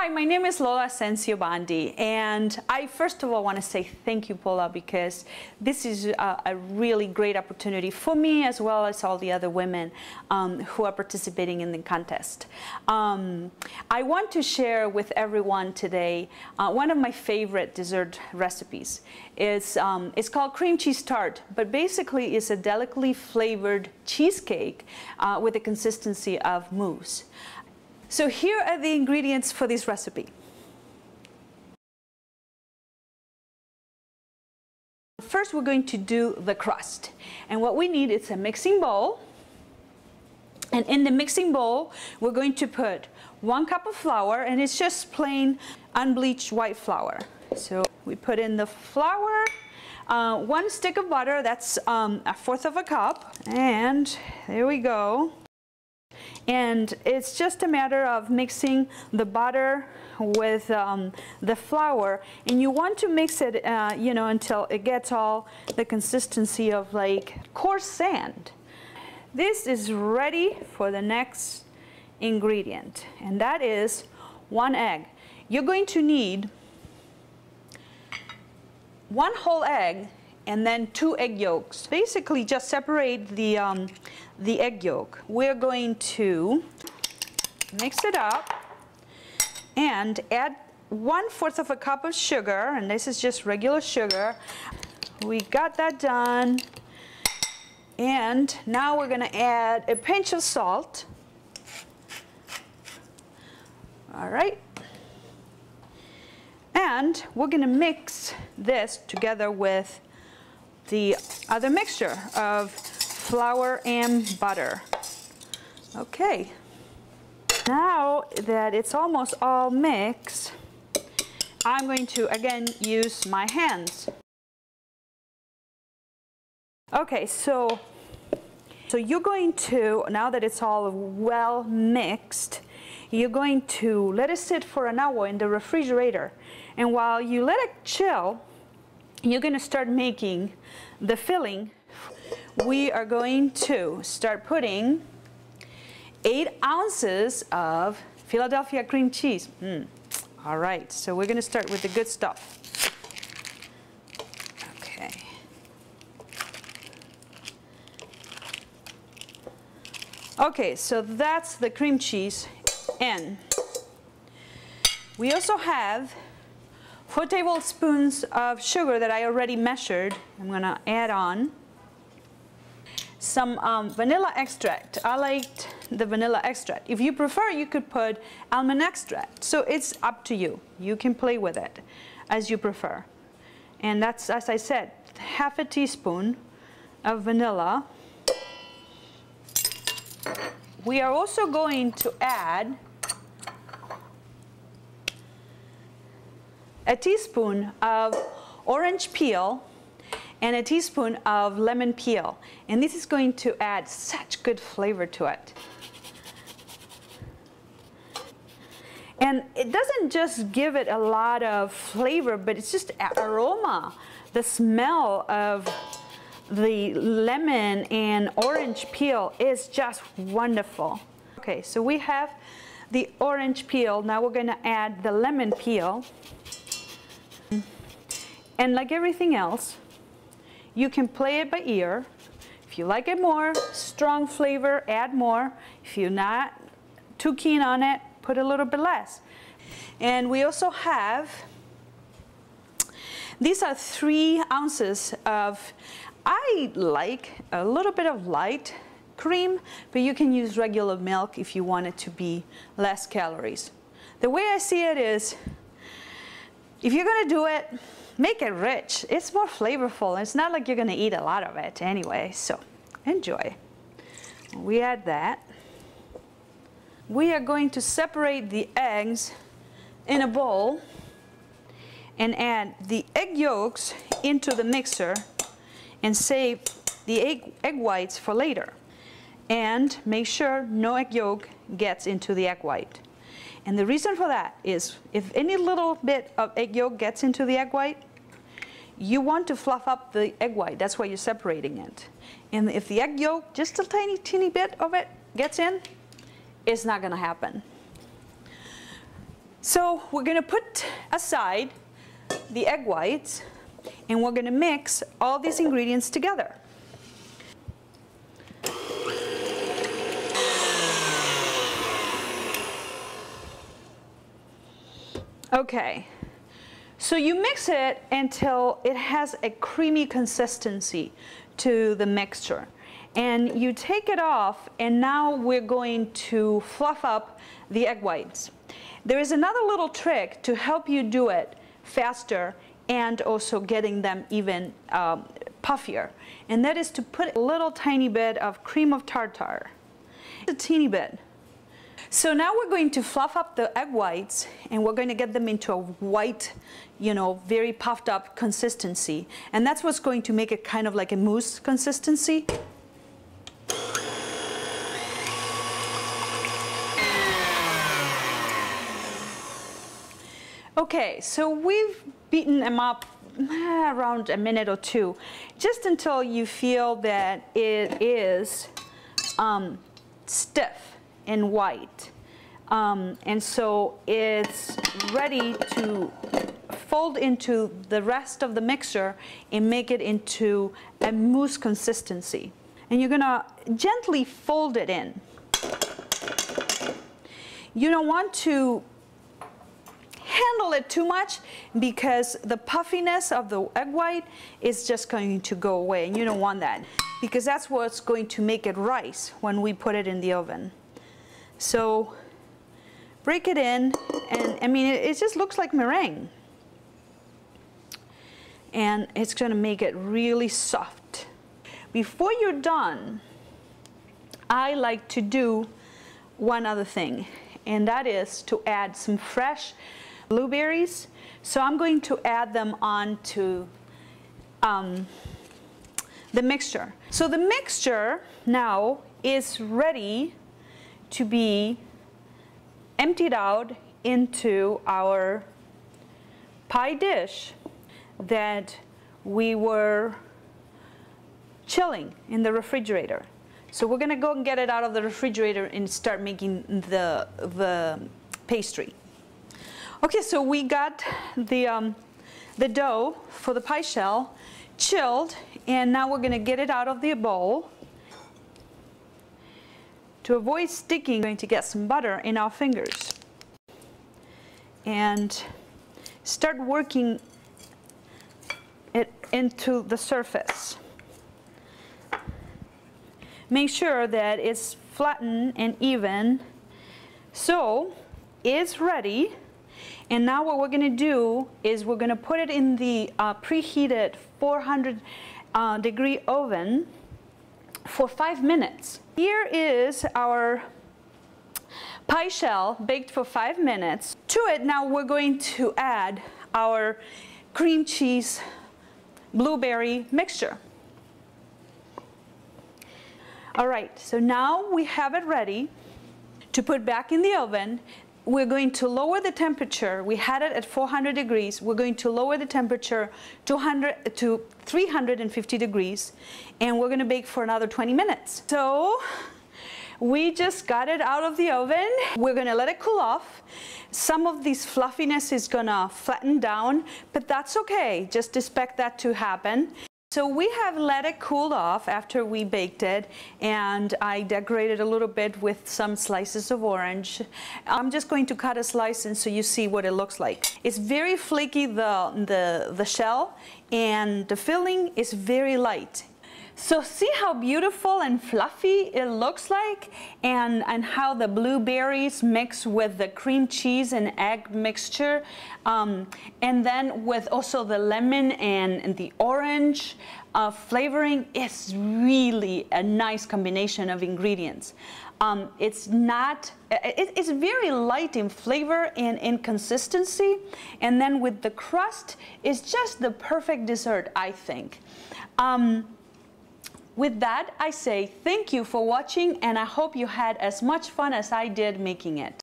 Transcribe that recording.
Hi, my name is Lola Bandi, and I first of all want to say thank you, Paula, because this is a really great opportunity for me as well as all the other women who are participating in the contest. I want to share with everyone today one of my favorite dessert recipes. It's called cream cheese tart, but basically it's a delicately flavored cheesecake with the consistency of mousse. So here are the ingredients for this recipe. First, we're going to do the crust. And what we need is a mixing bowl. And in the mixing bowl, we're going to put 1 cup of flour, and it's just plain unbleached white flour. So we put in the flour, 1 stick of butter, that's 1/4 of a cup. And there we go. And it's just a matter of mixing the butter with the flour, and you want to mix it until it gets all the consistency of like coarse sand. This is ready for the next ingredient, and that is 1 egg. You're going to need 1 whole egg and then 2 egg yolks. Basically just separate the egg yolk. We're going to mix it up and add 1/4 of a cup of sugar, and this is just regular sugar. We got that done. And now we're gonna add a pinch of salt. All right. And we're gonna mix this together with the other mixture of flour and butter. Okay, now that it's almost all mixed, I'm going to again use my hands. Okay, so you're going to, now that it's all well mixed, you're going to let it sit for an hour in the refrigerator. And while you let it chill, you're going to start making the filling. We are going to start putting 8 ounces of Philadelphia cream cheese. All right, so we're going to start with the good stuff. Okay. Okay, so that's the cream cheese in. We also have 4 tablespoons of sugar that I already measured. I'm going to add on some vanilla extract. I liked the vanilla extract. If you prefer, you could put almond extract. So it's up to you. You can play with it as you prefer. And that's, as I said, 1/2 teaspoon of vanilla. We are also going to add a teaspoon of orange peel and a teaspoon of lemon peel. And this is going to add such good flavor to it. And it doesn't just give it a lot of flavor, but it's just aroma. The smell of the lemon and orange peel is just wonderful. Okay, so we have the orange peel. Now we're going to add the lemon peel. And like everything else, you can play it by ear. If you like it more strong flavor, add more. If you're not too keen on it, put a little bit less. And we also have, these are 3 ounces of, I like a little bit of light cream, but you can use regular milk if you want it to be less calories. The way I see it is, if you're gonna do it, make it rich. It's more flavorful. It's not like you're gonna eat a lot of it anyway, so enjoy. We add that. We are going to separate the eggs in a bowl and add the egg yolks into the mixer and save the egg whites for later. And make sure no egg yolk gets into the egg white. And the reason for that is if any little bit of egg yolk gets into the egg white, you want to fluff up the egg white. That's why you're separating it. And if the egg yolk, just a teeny bit of it gets in, it's not going to happen. So we're going to put aside the egg whites and we're going to mix all these ingredients together. Okay, so you mix it until it has a creamy consistency to the mixture. And you take it off, and now we're going to fluff up the egg whites. There is another little trick to help you do it faster and also getting them even puffier. And that is to put a little tiny bit of cream of tartar. A teeny bit. So now we're going to fluff up the egg whites and we're going to get them into a white, you know, very puffed up consistency. And that's what's going to make it kind of like a mousse consistency. Okay, so we've beaten them up around a minute or two, just until you feel that it is stiff and white. And so it's ready to fold into the rest of the mixture and make it into a mousse consistency. And you're gonna gently fold it in. You don't want to handle it too much because the puffiness of the egg white is just going to go away, and you don't want that because that's what's going to make it rise when we put it in the oven. So break it in, and I mean it just looks like meringue, and it's going to make it really soft. Before you're done, I like to do one other thing, and that is to add some fresh blueberries. So I'm going to add them onto the mixture. So the mixture now is ready to be emptied out into our pie dish that we were chilling in the refrigerator. So we're gonna go and get it out of the refrigerator and start making the pastry. Okay, so we got the dough for the pie shell chilled, and now we're gonna get it out of the bowl. To avoid sticking, we're going to get some butter in our fingers and start working it into the surface. Make sure that it's flattened and even. So it's ready, and now what we're going to do is we're going to put it in the preheated 400 degree oven for 5 minutes. Here is our pie shell baked for 5 minutes. To it now we're going to add our cream cheese blueberry mixture. All right, so now we have it ready to put back in the oven. We're going to lower the temperature. We had it at 400 degrees. We're going to lower the temperature to 350 degrees, and we're going to bake for another 20 minutes. So we just got it out of the oven. We're going to let it cool off. Some of this fluffiness is going to flatten down, but that's okay. Just expect that to happen. So we have let it cool off after we baked it, and I decorated a little bit with some slices of orange. I'm just going to cut a slice in so you see what it looks like. It's very flaky, the shell, and the filling is very light. So see how beautiful and fluffy it looks like, and how the blueberries mix with the cream cheese and egg mixture, and then with also the lemon and the orange flavoring. Is really a nice combination of ingredients. It's very light in flavor and in consistency, and then with the crust, it's just the perfect dessert, I think. With that, I say thank you for watching, and I hope you had as much fun as I did making it.